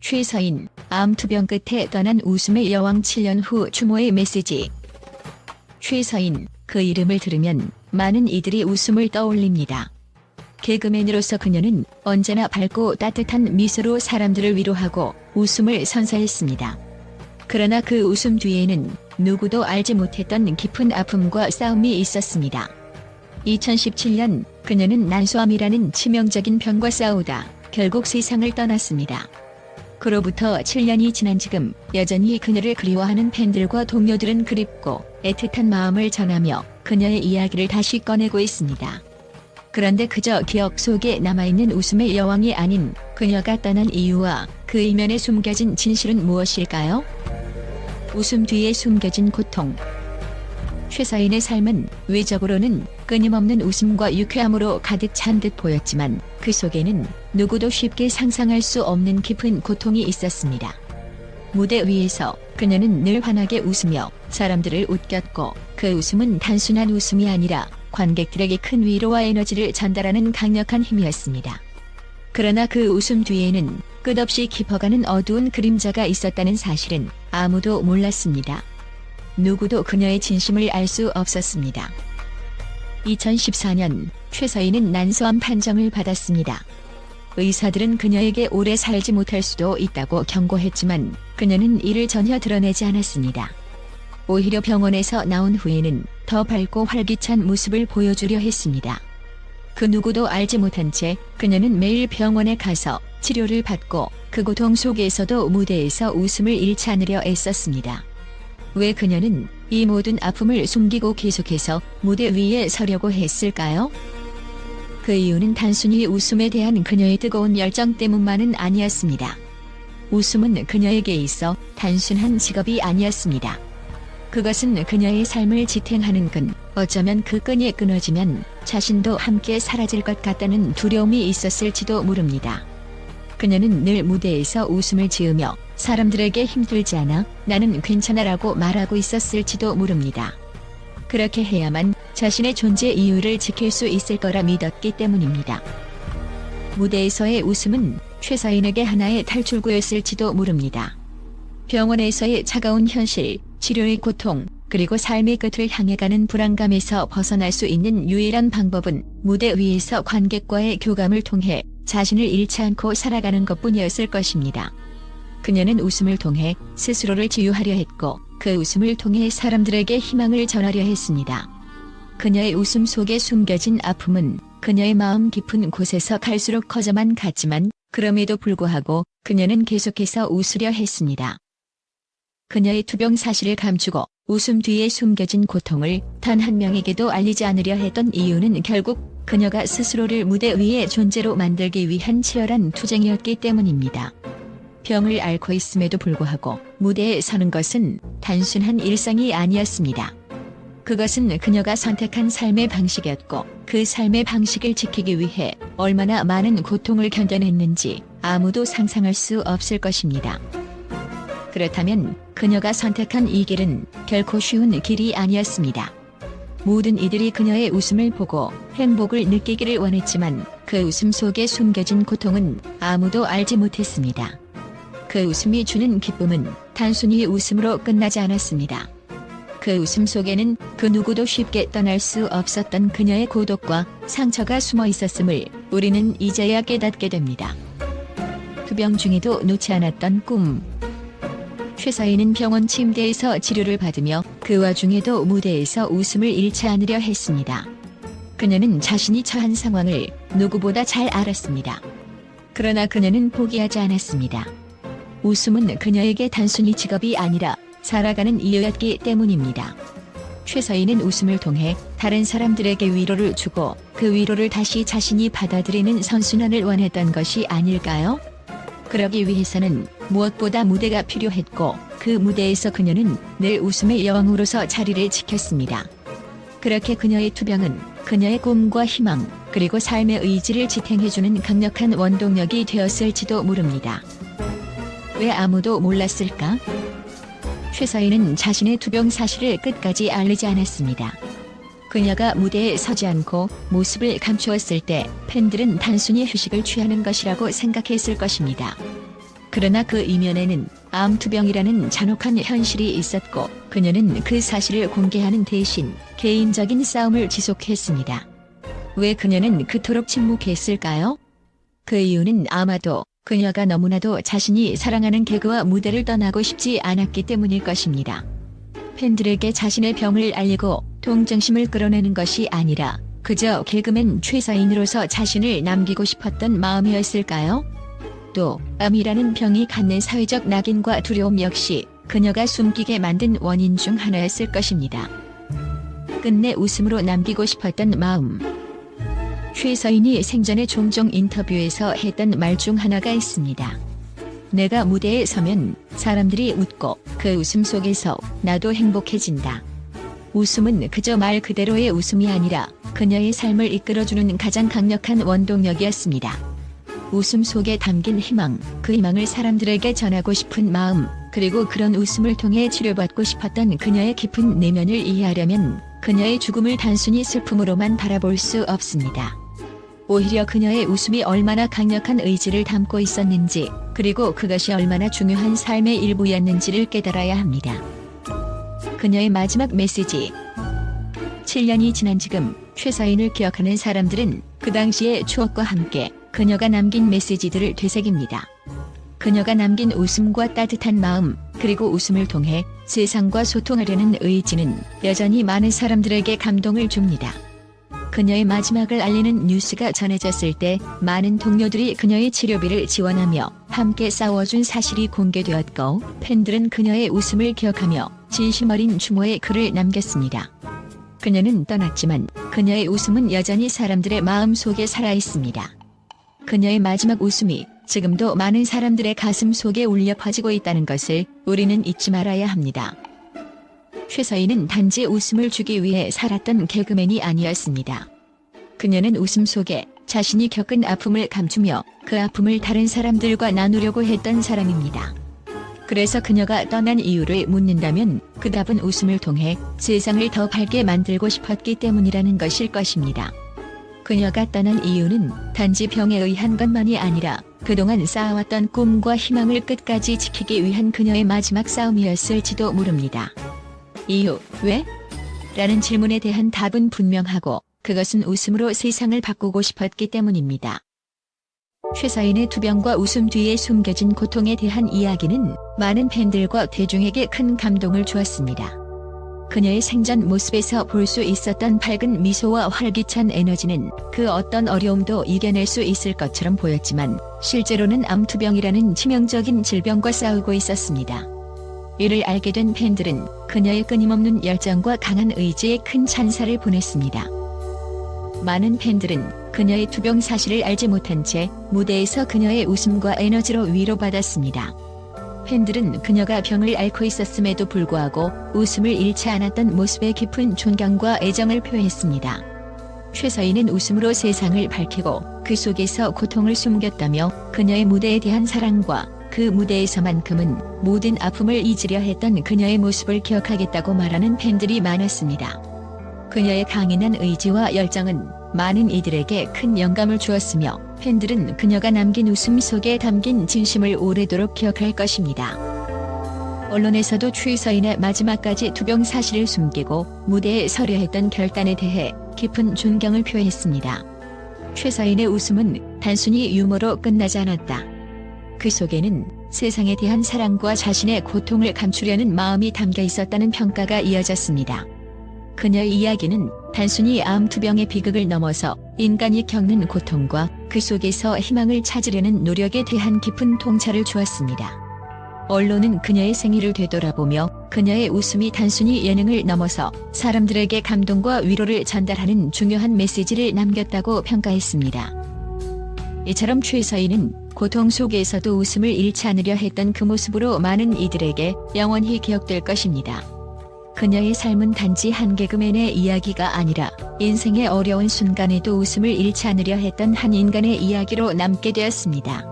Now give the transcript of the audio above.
최서인, 암투병 끝에 떠난 웃음의 여왕 7년 후 추모의 메시지. 최서인, 그 이름을 들으면 많은 이들이 웃음을 떠올립니다. 개그맨으로서 그녀는 언제나 밝고 따뜻한 미소로 사람들을 위로하고 웃음을 선사했습니다. 그러나 그 웃음 뒤에는 누구도 알지 못했던 깊은 아픔과 싸움이 있었습니다. 2017년 그녀는 난소암이라는 치명적인 병과 싸우다 결국 세상을 떠났습니다. 그로부터 7년이 지난 지금 여전히 그녀를 그리워하는 팬들과 동료들은 그립고 애틋한 마음을 전하며 그녀의 이야기를 다시 꺼내고 있습니다. 그런데 그저 기억 속에 남아있는 웃음의 여왕이 아닌 그녀가 떠난 이유와 그 이면에 숨겨진 진실은 무엇일까요? 웃음 뒤에 숨겨진 고통. 최서인의 삶은 외적으로는 끊임없는 웃음과 유쾌함으로 가득 찬 듯 보였지만 그 속에는 누구도 쉽게 상상할 수 없는 깊은 고통이 있었습니다. 무대 위에서 그녀는 늘 환하게 웃으며 사람들을 웃겼고 그 웃음은 단순한 웃음이 아니라 관객들에게 큰 위로와 에너지를 전달하는 강력한 힘이었습니다. 그러나 그 웃음 뒤에는 끝없이 깊어가는 어두운 그림자가 있었다는 사실은 아무도 몰랐습니다. 누구도 그녀의 진심을 알 수 없었습니다. 2014년 최서인은 난소암 판정을 받았습니다. 의사들은 그녀에게 오래 살지 못할 수도 있다고 경고했지만 그녀는 이를 전혀 드러내지 않았습니다. 오히려 병원에서 나온 후에는 더 밝고 활기찬 모습을 보여주려 했습니다. 그 누구도 알지 못한 채 그녀는 매일 병원에 가서 치료를 받고 그 고통 속에서도 무대에서 웃음을 잃지 않으려 애썼습니다. 왜 그녀는 이 모든 아픔을 숨기고 계속해서 무대 위에 서려고 했을까요? 그 이유는 단순히 웃음에 대한 그녀의 뜨거운 열정 때문만은 아니었습니다. 웃음은 그녀에게 있어 단순한 직업이 아니었습니다. 그것은 그녀의 삶을 지탱하는 끈, 어쩌면 그 끈이 끊어지면 자신도 함께 사라질 것 같다는 두려움이 있었을지도 모릅니다. 그녀는 늘 무대에서 웃음을 지으며 사람들에게 힘들지 않아 나는 괜찮아라고 말하고 있었을지도 모릅니다. 그렇게 해야만 자신의 존재 이유를 지킬 수 있을 거라 믿었기 때문입니다. 무대에서의 웃음은 최서인에게 하나의 탈출구였을지도 모릅니다. 병원에서의 차가운 현실, 치료의 고통, 그리고 삶의 끝을 향해 가는 불안감에서 벗어날 수 있는 유일한 방법은 무대 위에서 관객과의 교감을 통해 자신을 잃지 않고 살아가는 것뿐이었을 것입니다. 그녀는 웃음을 통해 스스로를 치유하려 했고 그 웃음을 통해 사람들에게 희망을 전하려 했습니다. 그녀의 웃음 속에 숨겨진 아픔은 그녀의 마음 깊은 곳에서 갈수록 커져만 갔지만 그럼에도 불구하고 그녀는 계속해서 웃으려 했습니다. 그녀의 투병 사실을 감추고 웃음 뒤에 숨겨진 고통을 단 한 명에게도 알리지 않으려 했던 이유는 결국 그녀가 스스로를 무대 위의 존재로 만들기 위한 치열한 투쟁이었기 때문입니다. 병을 앓고 있음에도 불구하고 무대에 서는 것은 단순한 일상이 아니었습니다. 그것은 그녀가 선택한 삶의 방식이었고 그 삶의 방식을 지키기 위해 얼마나 많은 고통을 견뎌냈는지 아무도 상상할 수 없을 것입니다. 그렇다면 그녀가 선택한 이 길은 결코 쉬운 길이 아니었습니다. 모든 이들이 그녀의 웃음을 보고 행복을 느끼기를 원했지만 그 웃음 속에 숨겨진 고통은 아무도 알지 못했습니다. 그 웃음이 주는 기쁨은 단순히 웃음으로 끝나지 않았습니다. 그 웃음 속에는 그 누구도 쉽게 떠날 수 없었던 그녀의 고독과 상처가 숨어 있었음을 우리는 이제야 깨닫게 됩니다. 투병 중에도 놓지 않았던 꿈. 최서인은 병원 침대에서 치료를 받으며 그 와중에도 무대에서 웃음을 잃지 않으려 했습니다. 그녀는 자신이 처한 상황을 누구보다 잘 알았습니다. 그러나 그녀는 포기하지 않았습니다. 웃음은 그녀에게 단순히 직업이 아니라 살아가는 이유였기 때문입니다. 최서인은 웃음을 통해 다른 사람들에게 위로를 주고 그 위로를 다시 자신이 받아들이는 선순환을 원했던 것이 아닐까요? 그러기 위해서는 무엇보다 무대가 필요했고 그 무대에서 그녀는 늘 웃음의 여왕으로서 자리를 지켰습니다. 그렇게 그녀의 투병은 그녀의 꿈과 희망 그리고 삶의 의지를 지탱해주는 강력한 원동력이 되었을지도 모릅니다. 왜 아무도 몰랐을까? 최서인은 자신의 투병 사실을 끝까지 알리지 않았습니다. 그녀가 무대에 서지 않고 모습을 감추었을 때 팬들은 단순히 휴식을 취하는 것이라고 생각했을 것입니다. 그러나 그 이면에는 암투병이라는 잔혹한 현실이 있었고 그녀는 그 사실을 공개하는 대신 개인적인 싸움을 지속했습니다. 왜 그녀는 그토록 침묵했을까요? 그 이유는 아마도 그녀가 너무나도 자신이 사랑하는 개그와 무대를 떠나고 싶지 않았기 때문일 것입니다. 팬들에게 자신의 병을 알리고 동정심을 끌어내는 것이 아니라 그저 개그맨 최서인으로서 자신을 남기고 싶었던 마음이었을까요? 또 암이라는 병이 갖는 사회적 낙인과 두려움 역시 그녀가 숨기게 만든 원인 중 하나였을 것입니다. 끝내 웃음으로 남기고 싶었던 마음. 최서인이 생전에 종종 인터뷰에서 했던 말 중 하나가 있습니다. 내가 무대에 서면 사람들이 웃고 그 웃음 속에서 나도 행복해진다. 웃음은 그저 말 그대로의 웃음이 아니라 그녀의 삶을 이끌어주는 가장 강력한 원동력이었습니다. 웃음 속에 담긴 희망, 그 희망을 사람들에게 전하고 싶은 마음, 그리고 그런 웃음을 통해 치료받고 싶었던 그녀의 깊은 내면을 이해하려면 그녀의 죽음을 단순히 슬픔으로만 바라볼 수 없습니다. 오히려 그녀의 웃음이 얼마나 강력한 의지를 담고 있었는지, 그리고 그것이 얼마나 중요한 삶의 일부였는지를 깨달아야 합니다. 그녀의 마지막 메시지. 7년이 지난 지금 최서인을 기억하는 사람들은 그 당시의 추억과 함께 그녀가 남긴 메시지들을 되새깁니다. 그녀가 남긴 웃음과 따뜻한 마음, 그리고 웃음을 통해 세상과 소통하려는 의지는 여전히 많은 사람들에게 감동을 줍니다. 그녀의 마지막을 알리는 뉴스가 전해졌을 때 많은 동료들이 그녀의 치료비를 지원하며 함께 싸워준 사실이 공개되었고 팬들은 그녀의 웃음을 기억하며 진심 어린 추모의 글을 남겼습니다. 그녀는 떠났지만 그녀의 웃음은 여전히 사람들의 마음 속에 살아있습니다. 그녀의 마지막 웃음이 지금도 많은 사람들의 가슴 속에 울려 퍼지고 있다는 것을 우리는 잊지 말아야 합니다. 최서인은 단지 웃음을 주기 위해 살았던 개그맨이 아니었습니다. 그녀는 웃음 속에 자신이 겪은 아픔을 감추며 그 아픔을 다른 사람들과 나누려고 했던 사람입니다. 그래서 그녀가 떠난 이유를 묻는다면 그 답은 웃음을 통해 세상을 더 밝게 만들고 싶었기 때문이라는 것일 것입니다. 그녀가 떠난 이유는 단지 병에 의한 것만이 아니라 그동안 쌓아왔던 꿈과 희망을 끝까지 지키기 위한 그녀의 마지막 싸움이었을지도 모릅니다. 이유, 왜? 라는 질문에 대한 답은 분명하고 그것은 웃음으로 세상을 바꾸고 싶었기 때문입니다. 최서인의 투병과 웃음 뒤에 숨겨진 고통에 대한 이야기는 많은 팬들과 대중에게 큰 감동을 주었습니다. 그녀의 생전 모습에서 볼 수 있었던 밝은 미소와 활기찬 에너지는 그 어떤 어려움도 이겨낼 수 있을 것처럼 보였지만 실제로는 암투병이라는 치명적인 질병과 싸우고 있었습니다. 이를 알게 된 팬들은 그녀의 끊임없는 열정과 강한 의지에 큰 찬사를 보냈습니다. 많은 팬들은 그녀의 투병 사실을 알지 못한 채 무대에서 그녀의 웃음과 에너지로 위로받았습니다. 팬들은 그녀가 병을 앓고 있었음에도 불구하고 웃음을 잃지 않았던 모습에 깊은 존경과 애정을 표했습니다. 최서인은 웃음으로 세상을 밝히고 그 속에서 고통을 숨겼다며 그녀의 무대에 대한 사랑과 그 무대에서만큼은 모든 아픔을 잊으려 했던 그녀의 모습을 기억하겠다고 말하는 팬들이 많았습니다. 그녀의 강인한 의지와 열정은 많은 이들에게 큰 영감을 주었으며 팬들은 그녀가 남긴 웃음 속에 담긴 진심을 오래도록 기억할 것입니다. 언론에서도 최서인의 마지막까지 투병 사실을 숨기고 무대에 서려 했던 결단에 대해 깊은 존경을 표했습니다. 최서인의 웃음은 단순히 유머로 끝나지 않았다. 그 속에는 세상에 대한 사랑과 자신의 고통을 감추려는 마음이 담겨 있었다는 평가가 이어졌습니다. 그녀의 이야기는 단순히 암투병의 비극을 넘어서 인간이 겪는 고통과 그 속에서 희망을 찾으려는 노력에 대한 깊은 통찰을 주었습니다. 언론은 그녀의 생애를 되돌아보며 그녀의 웃음이 단순히 예능을 넘어서 사람들에게 감동과 위로를 전달하는 중요한 메시지를 남겼다고 평가했습니다. 이처럼 최서인은 고통 속에서도 웃음을 잃지 않으려 했던 그 모습으로 많은 이들에게 영원히 기억될 것입니다. 그녀의 삶은 단지 한 개그맨의 이야기가 아니라 인생의 어려운 순간에도 웃음을 잃지 않으려 했던 한 인간의 이야기로 남게 되었습니다.